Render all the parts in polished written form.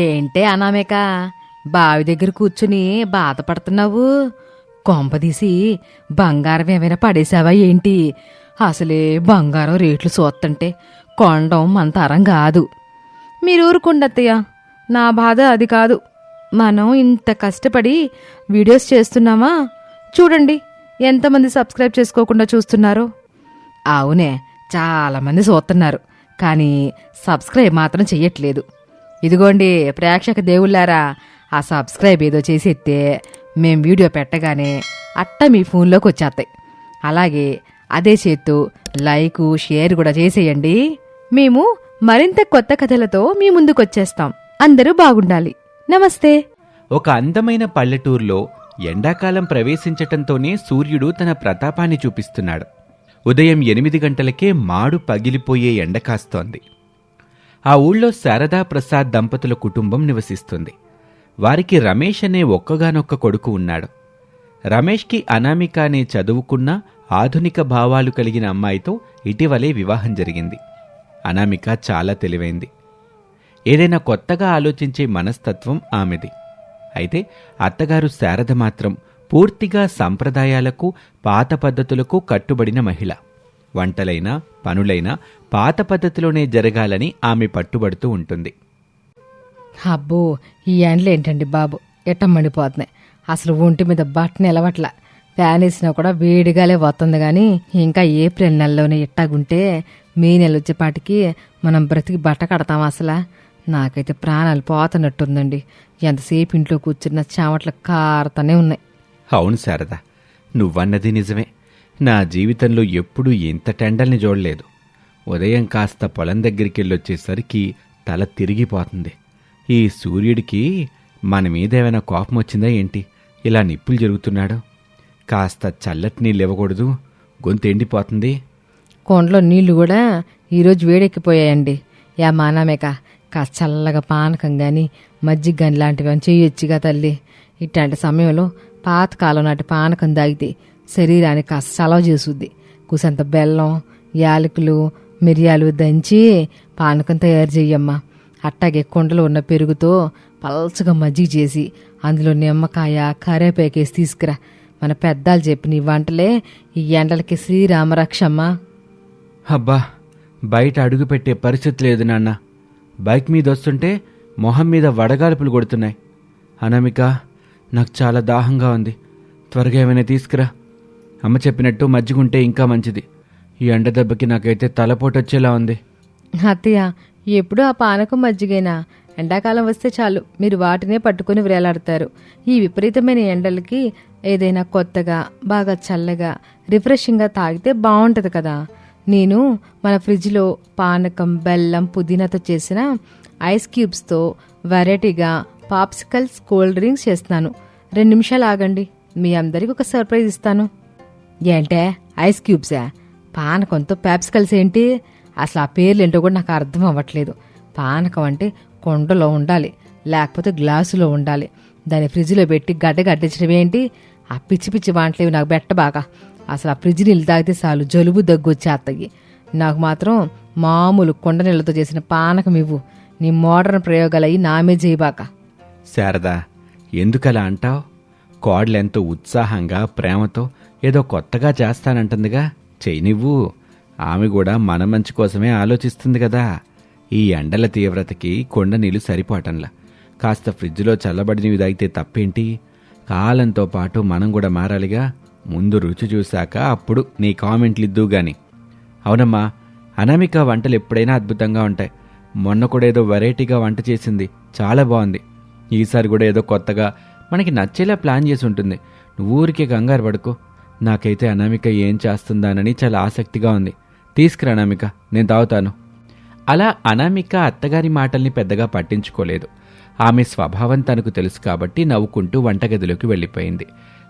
ఏంటే అనామిక బావి దగ్గర కూర్చుని బాధపడుతున్నావు? కొంపదీసి బంగారం ఏమైనా పడేశావా ఏంటి? అసలే బంగారం రేట్లు చూస్తుంటే కొండం మన తరం కాదు. మీరు ఊరుకుండత్తయ్య, నా బాధ అది కాదు. మనం ఇంత కష్టపడి వీడియోస్ చేస్తున్నామా? చూడండి ఎంతమంది సబ్స్క్రైబ్ చేసుకోకుండా చూస్తున్నారో. అవునే, చాలామంది చూస్తున్నారు, కానీ సబ్స్క్రైబ్ మాత్రం చెయ్యట్లేదు. ఇదిగోండి ప్రేక్షక దేవుళ్ళారా, ఆ సబ్స్క్రైబ్ ఏదో చేసేస్తే మేం వీడియో పెట్టగానే అట్ట మీ ఫోన్లోకి వచ్చేస్తాయి. అలాగే అదే చేత్తు లైకు షేర్ కూడా చేసేయండి. మేము మరింత కొత్త కథలతో మీ ముందుకొచ్చేస్తాం. అందరూ బాగుండాలి. నమస్తే. ఒక అందమైన పల్లెటూరులో ఎండాకాలం ప్రవేశించటంతోనే సూర్యుడు తన ప్రతాపాన్ని చూపిస్తున్నాడు. ఉదయం 8 గంటలకే మాడు పగిలిపోయే ఎండ కాస్తోంది. ఆ ఊళ్ళో శారదా ప్రసాద్ దంపతుల కుటుంబం నివసిస్తుంది. వారికి రమేష్ అనే ఒక్కగానొక్క కొడుకు ఉన్నాడు. రమేష్కి అనామిక అనే చదువుకున్న ఆధునిక భావాలు కలిగిన అమ్మాయితో ఇటీవలే వివాహం జరిగింది. అనామిక చాలా తెలివైంది. ఏదైనా కొత్తగా ఆలోచించే మనస్తత్వం ఆమెది. అయితే అత్తగారు శారద మాత్రం పూర్తిగా సంప్రదాయాలకు పాత పద్ధతులకు కట్టుబడిన మహిళ. వంటలైనా పనులైనా పాత పద్ధతిలోనే జరగాలని ఆమె పట్టుబడుతూ ఉంటుంది. అబ్బో, ఈ ఎండలేంటండి బాబు, ఎట్ట మండిపోతున్నాయి. అసలు ఒంటి మీద బట్ట నిలవట్ల. ఫ్యాన్ వేసినా కూడా వేడిగాలే వస్తుంది. కానీ ఇంకా ఏప్రిల్ నెలలోనే ఇట్టాగుంటే మే నెల వచ్చేపాటికి మనం బ్రతికి బట్ట కడతాం. అసలు నాకైతే ప్రాణాలు పోతున్నట్టుందండి. ఎంతసేపు ఇంట్లో కూర్చున్న చెమట్లు కారుతూనే ఉన్నాయి. అవును శారద, నువ్వన్నది నిజమే. నా జీవితంలో ఎప్పుడూ ఇంత టెండల్ని చూడలేదు. ఉదయం కాస్త పొలం దగ్గరికి వెళ్ళొచ్చేసరికి తల తిరిగిపోతుంది. ఈ సూర్యుడికి మన మీదేమైనా కోపం వచ్చిందా ఏంటి? ఇలా నిప్పులు జరుగుతున్నాడు. కాస్త చల్లటి నీళ్ళు ఇవ్వకూడదు, గొంతు ఎండిపోతుంది. కొండలో నీళ్లు కూడా ఈరోజు వేడెక్కిపోయాయండి. యా మానామేక కాస్త చల్లగా పానకం కానీ మజ్జిగ కానీ లాంటివి అని చేయొచ్చుగా తల్లి. ఇట్లాంటి సమయంలో పాతకాలం నాటి పానకం తాగితే శరీరానికి కాస్త చలవ చేసుద్ది. కుసంత బెల్లం, యాలకులు, మిరియాలు దంచి పానకం తయారు చెయ్యమ్మా. అట్టాగే కుండలో ఉన్న పెరుగుతో పల్చగా మజ్జిగ చేసి అందులో నిమ్మకాయ కరేపాకేసి తీసుకురా. మన పెద్దాలు చెప్పిన ఈ వంటలే ఈ ఎండలకి శ్రీరామరక్షమ్మా. అబ్బా, బయట అడుగు పెట్టే పరిస్థితి లేదు నాన్న. బైక్ మీద వస్తుంటే మొహం మీద వడగాల్పులు కొడుతున్నాయి. అనామిక, నాకు చాలా దాహంగా ఉంది, త్వరగా ఏమైనా తీసుకురా. అమ్మ చెప్పినట్టు మజ్జిగుంటే ఇంకా మంచిది. ఈ ఎండ దెబ్బకి నాకైతే తలపోటొచ్చేలా ఉంది. అత్తయ్య, ఎప్పుడు ఆ పానకం మజ్జిగైనా ఎండాకాలం వస్తే చాలు మీరు వాటినే పట్టుకుని వేలాడతారు. ఈ విపరీతమైన ఎండలకి ఏదైనా కొత్తగా బాగా చల్లగా రిఫ్రెషింగ్గా తాగితే బాగుంటుంది కదా. నేను మన ఫ్రిడ్జ్లో పానకం, బెల్లం, పుదీనాతో చేసిన ఐస్ క్యూబ్స్తో వెరైటీగా పాప్సికల్స్, కోల్డ్ డ్రింక్స్ చేస్తున్నాను. 2 నిమిషాలు ఆగండి, మీ అందరికి ఒక సర్ప్రైజ్ ఇస్తాను. ఏంటే ఐస్ క్యూబ్సా? పానకంతో పాప్సికల్స్ ఏంటి? అసలు ఆ పేర్లేంటో కూడా నాకు అర్థం అవ్వట్లేదు. పానకం అంటే కొండలో ఉండాలి, లేకపోతే గ్లాసులో ఉండాలి. దాన్ని ఫ్రిడ్జ్లో పెట్టి గడ్డగడ్డించడం ఏంటి? ఆ పిచ్చి పిచ్చి వాంట్లేవి నాకు బాగా. అసలు ఆ ఫ్రిడ్జ్ నీళ్ళు తాగితే చాలు జలుబు దగ్గు వచ్చేస్తాయి. నాకు మాత్రం మామూలు కొండ నీళ్ళతో చేసిన పానకం ఇవ్వు. నీ మోడర్న్ ప్రయోగాలయ్యి నామే చేయబాక. శారదా, ఎందుకలా అంటావు? కోడలెంతో ఉత్సాహంగా ప్రేమతో ఏదో కొత్తగా చేస్తానంటుందిగా, చెయ్యనివ్వు. ఆమె కూడా మన మంచి కోసమే ఆలోచిస్తుంది కదా. ఈ ఎండల తీవ్రతకి కొండ నీళ్లు సరిపోవటంలా. కాస్త ఫ్రిడ్జ్లో చల్లబడినవి తాగితే తప్పేంటి? కాలంతో పాటు మనం కూడా మారాలిగా. ముందు రుచి చూశాక అప్పుడు నీ కామెంట్లు ఇద్దు గాని. అవునమ్మా, అనామిక వంటలు ఎప్పుడైనా అద్భుతంగా ఉంటాయి. మొన్న కూడా ఏదో వెరైటీగా వంట చేసింది, చాలా బాగుంది. ఈసారి కూడా ఏదో కొత్తగా మనకి నచ్చేలా ప్లాన్ చేసి ఉంటుంది. నువ్వు ఊరికే కంగారు పడుకో. నాకైతే అనామిక ఏం చేస్తుందానని చాలా ఆసక్తిగా ఉంది. తీసుకురా అనామిక, నేను తాగుతాను. అలా అనామిక అత్తగారి మాటల్ని పెద్దగా పట్టించుకోలేదు. ఆమె స్వభావం తనకు తెలుసు కాబట్టి నవ్వుకుంటూ వంటగదిలోకి వెళ్ళిపోయింది.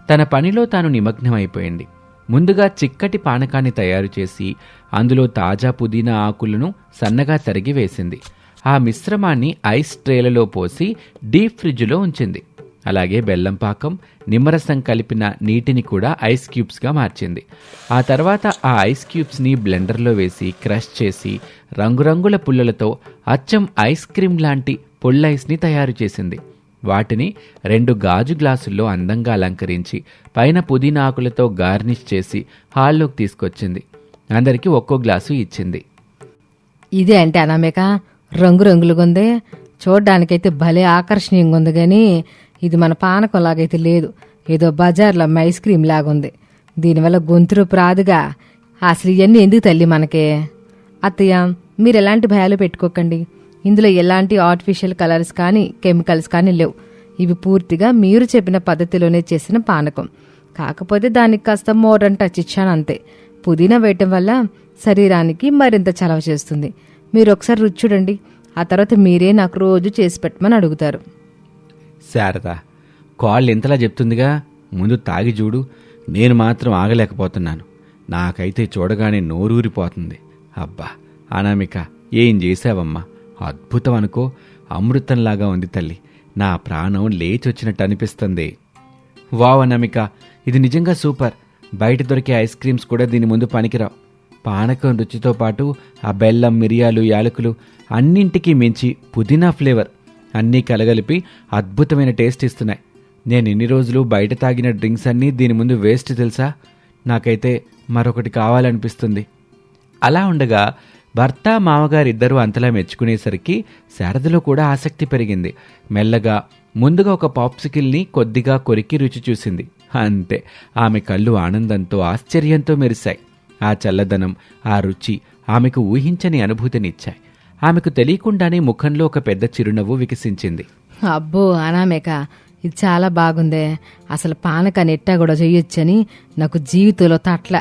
తన పనిలో తాను నిమగ్నమైపోయింది. ముందుగా చిక్కటి పానకాన్ని తయారు చేసి అందులో తాజా పుదీనా ఆకులను సన్నగా తరిగి వేసింది. ఆ మిశ్రమాన్ని ఐస్ ట్రేలలో పోసి డీప్ ఫ్రిడ్జ్లో ఉంచింది. అలాగే బెల్లం పాకం, నిమ్మరసం కలిపిన నీటిని కూడా ఐస్ క్యూబ్స్గా మార్చింది. ఆ తర్వాత ఆ ఐస్ క్యూబ్స్ని బ్లెండర్లో వేసి క్రష్ చేసి రంగురంగుల పుల్లలతో అచ్చం ఐస్ క్రీమ్ లాంటి పుల్లైస్ని తయారు చేసింది. వాటిని 2 గాజు గ్లాసుల్లో అందంగా అలంకరించి పైన పుదీనా ఆకులతో గార్నిష్ చేసి హాల్లోకి తీసుకొచ్చింది. అందరికీ ఒక్కో గ్లాసు ఇచ్చింది. ఇదే అంటే అనామిక, రంగురంగులుగా ఉంది. చూడ్డానికైతే భలే ఆకర్షణీయంగా ఉంది, కానీ ఇది మన పానకం లాగైతే లేదు. ఏదో బజార్లో అమ్మే ఐస్ క్రీమ్ లాగుంది. దీనివల్ల గొంతురొప్పి రాదుగా. అసలు ఇవన్నీ ఎందుకు తల్లి మనకే? అత్తయ్య, మీరు ఎలాంటి భయాలు పెట్టుకోకండి. ఇందులో ఎలాంటి ఆర్టిఫిషియల్ కలర్స్ కానీ కెమికల్స్ కానీ లేవు. ఇవి పూర్తిగా మీరు చెప్పిన పద్ధతిలోనే చేసిన పానకం. కాకపోతే దానికి కాస్త మోడర్న్ టచ్ ఇచ్చాను అంతే. పుదీనా వేయటం వల్ల శరీరానికి మరింత చలవ చేస్తుంది. మీరు ఒకసారి రుచి చూడండి. ఆ తర్వాత మీరే నాకు రోజు చేసి పెట్టమని అడుగుతారు. శారద, కాళ్ళు ఇంతలా చెప్తుందిగా, ముందు తాగి చూడు. నేను మాత్రం ఆగలేకపోతున్నాను. నాకైతే చూడగానే నోరూరిపోతుంది. అబ్బా అనామిక, ఏం చేశావమ్మా! అద్భుతం అనుకో. అమృతంలాగా ఉంది తల్లి. నా ప్రాణం లేచొచ్చినట్టు అనిపిస్తుంది. వావ్ అనామిక, ఇది నిజంగా సూపర్. బయట దొరికే ఐస్ క్రీమ్స్ కూడా దీని ముందు పనికిరావు. పానకం రుచితో పాటు ఆ బెల్లం, మిరియాలు, యాలకులు అన్నింటికీ మించి పుదీనా ఫ్లేవర్ అన్నీ కలగలిపి అద్భుతమైన టేస్ట్ ఇస్తున్నాయి. నేను ఇన్ని రోజులు బయట తాగిన డ్రింక్స్ అన్నీ దీని ముందు వేస్ట్ తెలుసా? నాకైతే మరొకటి కావాలనిపిస్తుంది. అలా ఉండగా భర్త, మామగారిద్దరూ అంతలా మెచ్చుకునేసరికి శారదలో కూడా ఆసక్తి పెరిగింది. మెల్లగా ముందుగా ఒక పాప్సికిల్ని కొద్దిగా కొరికి రుచి చూసింది. అంతే, ఆమె కళ్ళు ఆనందంతో, ఆశ్చర్యంతో మెరిశాయి. ఆ చల్లదనం, ఆ రుచి ఆమెకు ఊహించని అనుభూతినిచ్చాయి. ఆమెకు తెలియకుండానే ముఖంలో ఒక పెద్ద చిరునవ్వు వికసించింది. అబ్బో అనామిక, ఇది చాలా బాగుందే. అసలు పానకాన్ని ఎట్టా కూడా చెయ్యొచ్చని నాకు జీవితంలో తట్ల.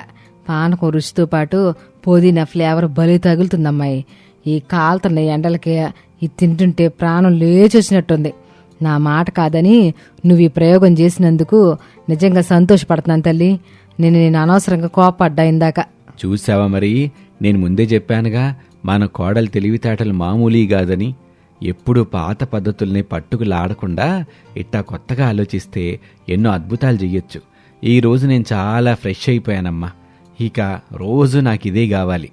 పానకం రుచితో పాటు పుదీనా ఫ్లేవర్ బలి తగులుతుందమ్మాయి. ఈ కాలుతున్న ఎండలకి ఇది తింటుంటే ప్రాణం లేచొచ్చినట్టుంది. నా మాట కాదని నువ్వు ఈ ప్రయోగం చేసినందుకు నిజంగా సంతోషపడుతున్నాను తల్లి. నేను అనవసరంగా కోపడ్డా ఇందాక. చూసావా మరి, నేను ముందే చెప్పానుగా, మన కోడలు తెలివితేటలు మామూలీ కాదని. ఎప్పుడూ పాత పద్ధతుల్ని పట్టుకులాడకుండా ఇట్టా కొత్తగా ఆలోచిస్తే ఎన్నో అద్భుతాలు చెయ్యొచ్చు. ఈరోజు నేను చాలా ఫ్రెష్ అయిపోయానమ్మా. ఇక రోజు నాకు ఇదే కావాలి.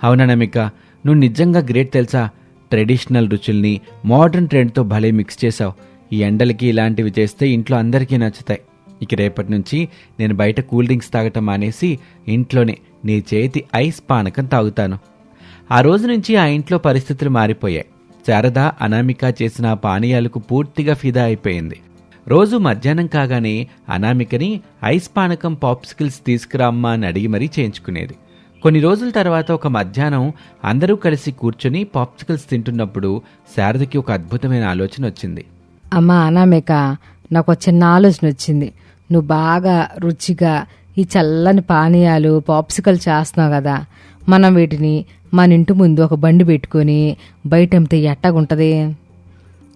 అవుననమిక, నువ్వు నిజంగా గ్రేట్ తెలుసా. ట్రెడిషనల్ రుచుల్ని మోడర్న్ ట్రెండ్తో భలే మిక్స్ చేసావు. ఈ ఎండలకి ఇలాంటివి చేస్తే ఇంట్లో అందరికీ నచ్చుతాయి. ఇక రేపటి నుంచి నేను బయట కూల్ డ్రింక్స్ తాగటం మానేసి ఇంట్లోనే నీ చేతి ఐస్ పానకం తాగుతాను. ఆ రోజు నుంచి ఆ ఇంట్లో పరిస్థితులు మారిపోయాయి. శారద, అనామిక చేసిన ఆ పానీయాలకు పూర్తిగా ఫిదా అయిపోయింది. రోజు మధ్యాహ్నం కాగానే అనామికని ఐస్ పానకం, పాప్సికిల్స్ తీసుకురామ్మా అని అడిగి మరీ చేయించుకునేది. కొన్ని రోజుల తర్వాత ఒక మధ్యాహ్నం అందరూ కలిసి కూర్చొని పాప్సికిల్స్ తింటున్నప్పుడు శారదకి ఒక అద్భుతమైన ఆలోచన వచ్చింది. అమ్మా అనామిక, నాకు ఒక చిన్న ఆలోచన వచ్చింది. నువ్వు బాగా రుచిగా ఈ చల్లని పానీయాలు, పాప్సికల్ చేస్తున్నావు కదా, మనం వీటిని మన ఇంటి ముందు ఒక బండి పెట్టుకొని బయట అమ్మితే ఎట్టాగుంటది?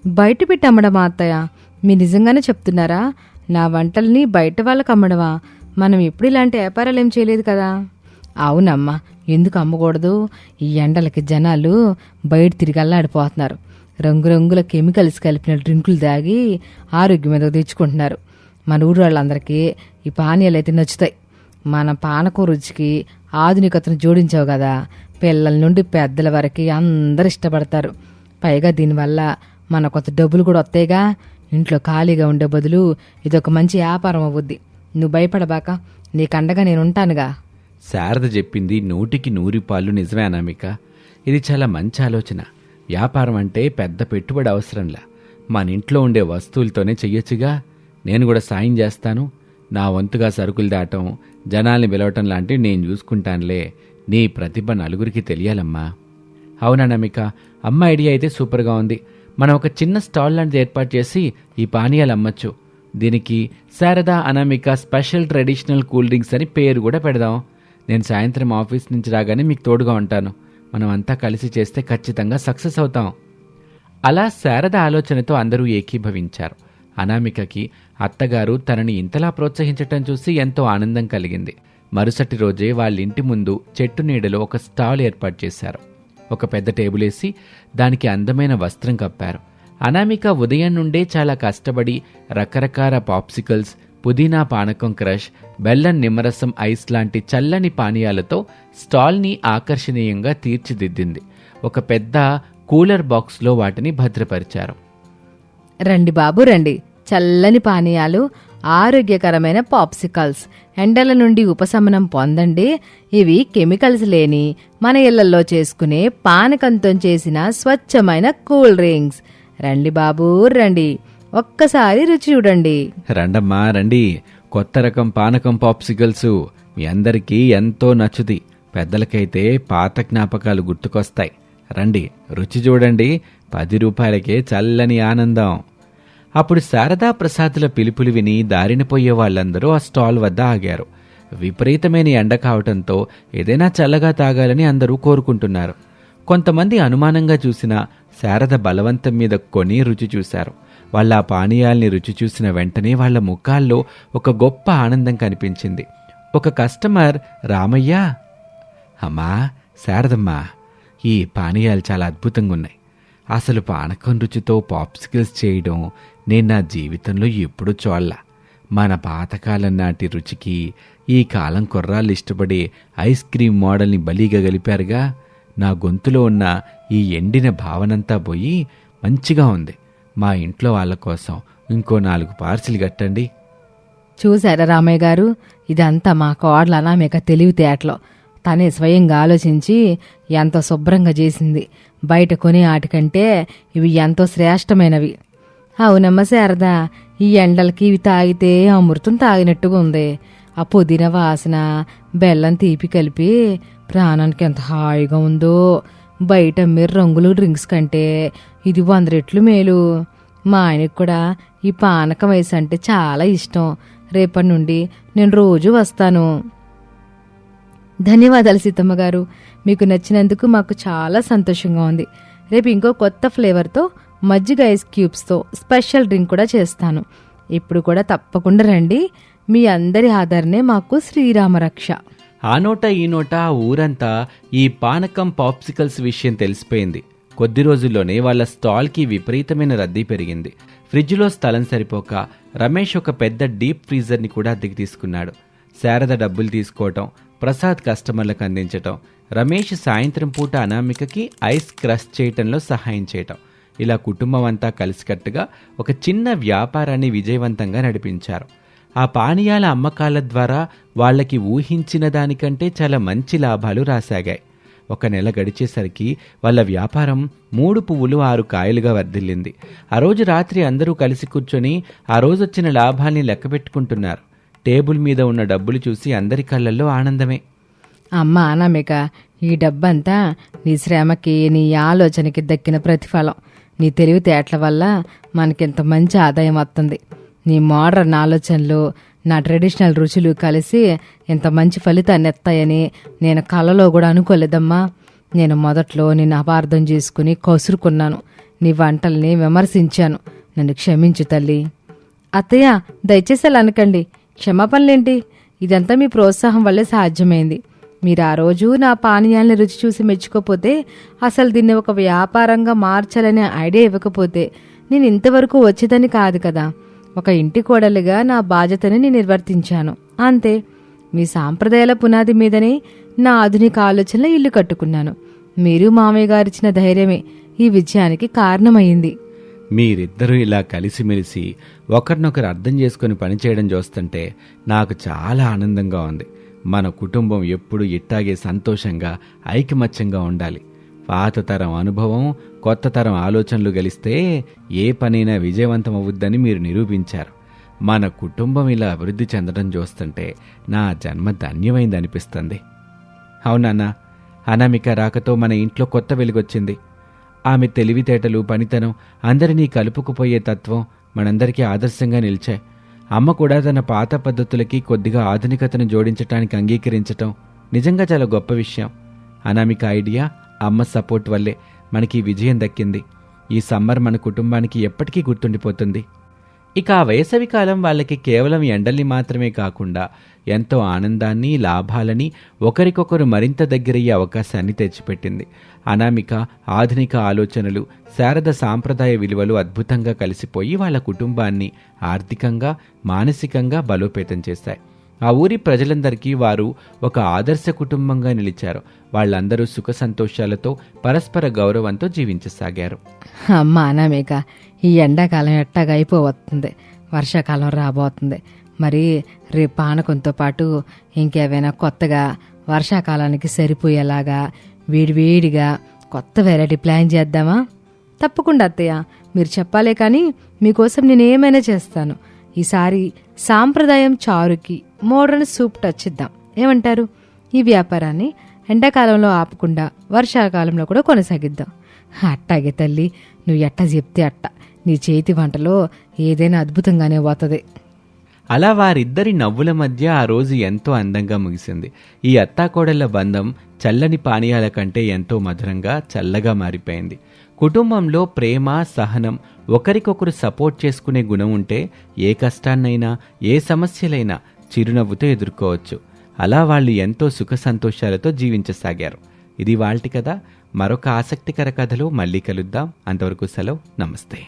బయట పెట్టి అమ్మడమా అత్తయ్య? మీరు నిజంగానే చెప్తున్నారా? నా వంటల్ని బయట వాళ్ళకి అమ్మడమా? మనం ఎప్పుడు ఇలాంటి వ్యాపారాలు ఏం చేయలేదు కదా. అవునమ్మా, ఎందుకు అమ్మకూడదు? ఈ ఎండలకి జనాలు బయట తిరిగి అల్లాడిపోతున్నారు. రంగురంగుల కెమికల్స్ కలిపిన డ్రింకులు తాగి ఆరోగ్యం మీద తెచ్చుకుంటున్నారు. మన ఊరు వాళ్ళందరికీ ఈ పానీయాలు అయితే నచ్చుతాయి. మన పానకం రుచికి ఆధునికతను జోడించావు కదా, పిల్లల నుండి పెద్దల వరకు అందరు ఇష్టపడతారు. పైగా దీనివల్ల మన కొత్త డబ్బులు కూడా వస్తాయిగా. ఇంట్లో ఖాళీగా ఉండే బదులు ఇదొక మంచి వ్యాపారం అవుద్ది. నువ్వు భయపడబాక, నీకండగా నేనుంటానుగా. శారద చెప్పింది 100% నిజమే అనామిక. ఇది చాలా మంచి ఆలోచన. వ్యాపారం అంటే పెద్ద పెట్టుబడి అవసరంలా మన ఇంట్లో ఉండే వస్తువులతోనే చెయ్యొచ్చుగా. నేను కూడా సాయం చేస్తాను. నా వంతుగా సరుకులు దాటం, జనాల్ని పిలవటం లాంటివి నేను చూసుకుంటానులే. నీ ప్రతిభ నలుగురికి తెలియాలమ్మా. అవుననామిక, అమ్మ ఐడియా అయితే సూపర్గా ఉంది. మనం ఒక చిన్న స్టాల్ లాంటిది ఏర్పాటు చేసి ఈ పానీయాలు అమ్మచ్చు. దీనికి Sharada Anamika special traditional cool drinks అని పేరు కూడా పెడదాం. నేను సాయంత్రం ఆఫీస్ నుంచి రాగానే మీకు తోడుగా ఉంటాను. మనం అంతా కలిసి చేస్తే ఖచ్చితంగా సక్సెస్ అవుతాం. అలా శారద ఆలోచనతో అందరూ ఏకీభవించారు. అనామికకి అత్తగారు తనని ఇంతలా ప్రోత్సహించటం చూసి ఎంతో ఆనందం కలిగింది. మరుసటి రోజే వాళ్ళింటి ముందు చెట్టు నీడలో ఒక స్టాల్ ఏర్పాటు చేశారు. ఒక పెద్ద టేబుల్ వేసి దానికి అందమైన వస్త్రం కప్పారు. అనామిక ఉదయం నుండే చాలా కష్టపడి రకరకాల పాప్సికల్స్, పుదీనా పానకం క్రష్, బెల్లం నిమ్మరసం ఐస్ లాంటి చల్లని పానీయాలతో స్టాల్ని ఆకర్షణీయంగా తీర్చిదిద్దింది. ఒక పెద్ద కూలర్ బాక్స్లో వాటిని భద్రపరిచారు. రండి బాబు రండి, చల్లని పానీయాలు, ఆరోగ్యకరమైన పాప్సికల్స్, ఎండల నుండి ఉపశమనం పొందండి. ఇవి కెమికల్స్ లేని మన ఇళ్లలో చేసుకునే పానకంతో చేసిన స్వచ్ఛమైన కూల్ డ్రింక్స్. రండి బాబు రండి, ఒక్కసారి రుచి చూడండి. రండమ్మా రండి, కొత్త రకం పానకం పాప్సికల్స్ మీ అందరికీ ఎంతో నచ్చుది. పెద్దలకైతే పాత జ్ఞాపకాలు గుర్తుకొస్తాయి. రండి రుచి చూడండి, 10 రూపాయలకే చల్లని ఆనందం. అప్పుడు శారదా ప్రసాదుల పిలుపులు విని దారిన పోయే వాళ్ళందరూ ఆ స్టాల్ వద్ద ఆగారు. విపరీతమైన ఎండ కావటంతో ఏదైనా చల్లగా తాగాలని అందరూ కోరుకుంటున్నారు. కొంతమంది అనుమానంగా చూసినా శారద బలవంతం మీద కొని రుచి చూశారు. వాళ్ళ ఆ పానీయాల్ని రుచి చూసిన వెంటనే వాళ్ళ ముఖాల్లో ఒక గొప్ప ఆనందం కనిపించింది. ఒక కస్టమర్ రామయ్య, అమ్మా శారదమ్మా, ఈ పానీయాలు చాలా అద్భుతంగా ఉన్నాయి. అసలు పానకం రుచితో పాప్సికల్స్ చేయడం నేను నా జీవితంలో ఎప్పుడూ చూడలా. మన పాతకాలం నాటి రుచికి ఈ కాలం కుర్రాళ్ళు ఇష్టపడే ఐస్ క్రీమ్ మోడల్ని బలీగా కలిపారుగా. నా గొంతులో ఉన్న ఈ ఎండిన భావనంతా పోయి మంచిగా ఉంది. మా ఇంట్లో వాళ్ళ కోసం ఇంకో 4 పార్సిల్ కట్టండి. చూశారా రామయ్య గారు, ఇదంతా మా కోడల అనామిక తెలివితేటలో తనే స్వయంగా ఆలోచించి ఎంతో శుభ్రంగా చేసింది. బయట కొనే ఆటికంటే ఇవి ఎంతో శ్రేష్టమైనవి. అవునమ్మ శారదా, ఈ ఎండలకి ఇవి తాగితే అమృతం తాగినట్టుగా ఉంది. ఆ పుదీనా వాసన, బెల్లం తీపి కలిపి ప్రాణానికి ఎంత హాయిగా ఉందో. బయట మీరు రంగులు డ్రింక్స్ కంటే ఇది 100 రెట్లు మేలు. మా ఆయనకు కూడా ఈ పానకం వయసు అంటే చాలా ఇష్టం. రేపటి నుండి నేను రోజు వస్తాను. ధన్యవాదాలు సీతమ్మ గారు, మీకు నచ్చినందుకు మాకు చాలా సంతోషంగా ఉంది. రేపు ఇంకో కొత్త ఫ్లేవర్తో మజ్జిగ ఐస్ క్యూబ్స్తో స్పెషల్ డ్రింక్ కూడా చేస్తాను. ఇప్పుడు కూడా తప్పకుండా రండి. మీ అందరి ఆదరణే మాకు శ్రీరామరక్ష. ఆ నోట ఈ నోట ఆ ఊరంతా ఈ పానకం పాప్సికల్స్ విషయం తెలిసిపోయింది. కొద్ది రోజుల్లోనే వాళ్ళ స్టాల్కి విపరీతమైన రద్దీ పెరిగింది. ఫ్రిడ్జ్లో స్థలం సరిపోక రమేష్ ఒక పెద్ద డీప్ ఫ్రీజర్ని కూడా అద్దెకి తీసుకున్నాడు. శారద డబ్బులు తీసుకోవటం, ప్రసాద్ కస్టమర్లకు అందించటం, రమేష్ సాయంత్రం పూట అనామికకి ఐస్ క్రష్ చేయటంలో సహాయం చేయటం, ఇలా కుటుంబం అంతా కలిసికట్టుగా ఒక చిన్న వ్యాపారాన్ని విజయవంతంగా నడిపించారు. ఆ పానీయాల అమ్మకాల ద్వారా వాళ్ళకి ఊహించిన దానికంటే చాలా మంచి లాభాలు రాసాగాయి. 1 నెల గడిచేసరికి వాళ్ళ వ్యాపారం 3 పువ్వులు 6 కాయలుగా వర్ధిల్లింది. ఆ రోజు రాత్రి అందరూ కలిసి కూర్చొని ఆ రోజొచ్చిన లాభాల్ని లెక్కబెట్టుకుంటున్నారు. టేబుల్ మీద ఉన్న డబ్బులు చూసి అందరి కళ్ళల్లో ఆనందమే. అమ్మా అనామిక, ఈ డబ్బంతా నీ శ్రమకి, నీ ఆలోచనకి దక్కిన ప్రతిఫలం. నీ తెలివితేటల వల్ల మనకింత మంచి ఆదాయం వస్తుంది. నీ మోడర్న్ ఆలోచనలు, నా ట్రెడిషనల్ రుచులు కలిసి ఇంత మంచి ఫలితాన్ని ఎత్తాయని నేను కలలో కూడా అనుకోలేదమ్మా. నేను మొదట్లో నిన్ను అపార్థం చేసుకుని కసురుకున్నాను. నీ వంటల్ని విమర్శించాను. నన్ను క్షమించు తల్లి. అత్తయ్య, దయచేసి అలా అనకండి. క్షమాపణలేంటి? ఇదంతా మీ ప్రోత్సాహం వల్లే సాధ్యమైంది. మీరు ఆ రోజు నా పానీయాల్ని రుచి చూసి మెచ్చుకోపోతే, అసలు దీన్ని ఒక వ్యాపారంగా మార్చాలనే ఐడియా ఇవ్వకపోతే నేను ఇంతవరకు వచ్చేదని కాదు కదా. ఒక ఇంటి కోడలిగా నా బాధ్యతని నేను నిర్వర్తించాను అంతే. మీ సాంప్రదాయాల పునాది మీదనే నా ఆధునిక ఆలోచనలో ఇల్లు కట్టుకున్నాను. మీరు మామయ్య గారిచ్చిన ధైర్యమే ఈ విజయానికి కారణమైంది. మీరిద్దరూ ఇలా కలిసిమెలిసి ఒకరినొకరు అర్థం చేసుకుని పనిచేయడం చూస్తుంటే నాకు చాలా ఆనందంగా ఉంది. మన కుటుంబం ఎప్పుడు ఇట్టాగే సంతోషంగా ఐకమత్యంగా ఉండాలి. పాత తరం అనుభవం, కొత్త తరం ఆలోచనలు గలిస్తే ఏ పనైనా విజయవంతం అవుద్దని మీరు నిరూపించారు. మన కుటుంబం ఇలా అభివృద్ధి చెందడం చూస్తుంటే నా జన్మ ధన్యమైందనిపిస్తుంది. అవునన్నా, అనామిక రాకతో మన ఇంట్లో కొత్త వెలుగొచ్చింది. ఆమె తెలివితేటలు, పనితనం, అందరినీ కలుపుకుపోయే తత్వం మనందరికీ ఆదర్శంగా నిలిచాయి. అమ్మ కూడా తన పాత పద్ధతులకి కొద్దిగా ఆధునికతను జోడించటానికి అంగీకరించటం నిజంగా చాలా గొప్ప విషయం. అనామిక ఐడియా, అమ్మ సపోర్ట్ వల్లే మనకి విజయం దక్కింది. ఈ సమ్మర్ మన కుటుంబానికి ఎప్పటికీ గుర్తుండిపోతుంది. ఇక ఆ వేసవికాలం వాళ్ళకి కేవలం ఎండల్ని మాత్రమే కాకుండా ఎంతో ఆనందాన్ని, లాభాలని, ఒకరికొకరు మరింత దగ్గరయ్యే అవకాశాన్ని తెచ్చిపెట్టింది. అనామిక ఆధునిక ఆలోచనలు, శారద సాంప్రదాయ విలువలు అద్భుతంగా కలిసిపోయి వాళ్ళ కుటుంబాన్ని ఆర్థికంగా, మానసికంగా బలోపేతం చేశాయి. ఆ ఊరి ప్రజలందరికీ వారు ఒక ఆదర్శ కుటుంబంగా నిలిచారు. వాళ్ళందరూ సుఖ సంతోషాలతో పరస్పర గౌరవంతో జీవించసాగారు. అమ్మా అనామిక, ఈ ఎండాకాలం ఎట్టాగా అయిపోతుంది, వర్షాకాలం రాబోతుంది. మరి రేపు పానకంతో పాటు ఇంకేమైనా కొత్తగా వర్షాకాలానికి సరిపోయేలాగా వేడివేడిగా కొత్త వెరైటీ ప్లాన్ చేద్దామా? తప్పకుండా అత్తయ్య, మీరు చెప్పాలే కానీ మీకోసం నేనేమైనా చేస్తాను. ఈసారి సాంప్రదాయం చారుకి మోడర్న్ సూప్ టచ్ ఇద్దాం, ఏమంటారు? ఈ వ్యాపారాన్ని ఎండాకాలంలో ఆపకుండా వర్షాకాలంలో కూడా కొనసాగిద్దాం. అట్టాగే తల్లి, నువ్వు ఎట్టా చెప్తే అట్ట. నీ చేతి వంటలో ఏదైనా అద్భుతంగానే పోతుంది. అలా వారిద్దరి నవ్వుల మధ్య ఆ రోజు ఎంతో అందంగా ముగిసింది. ఈ అత్తాకోడళ్ల బంధం చల్లని పానీయాల కంటే ఎంతో మధురంగా, చల్లగా మారిపోయింది. కుటుంబంలో ప్రేమ, సహనం, ఒకరికొకరు సపోర్ట్ చేసుకునే గుణం ఉంటే ఏ కష్టాన్నైనా, ఏ సమస్యలైనా చిరునవ్వుతో ఎదుర్కోవచ్చు. అలా వాళ్ళు ఎంతో సుఖ సంతోషాలతో జీవించసాగారు. ఇది వాళ్ళటి కథ. మరొక ఆసక్తికర కథలో మళ్ళీ కలుద్దాం. అంతవరకు సెలవు. నమస్తే.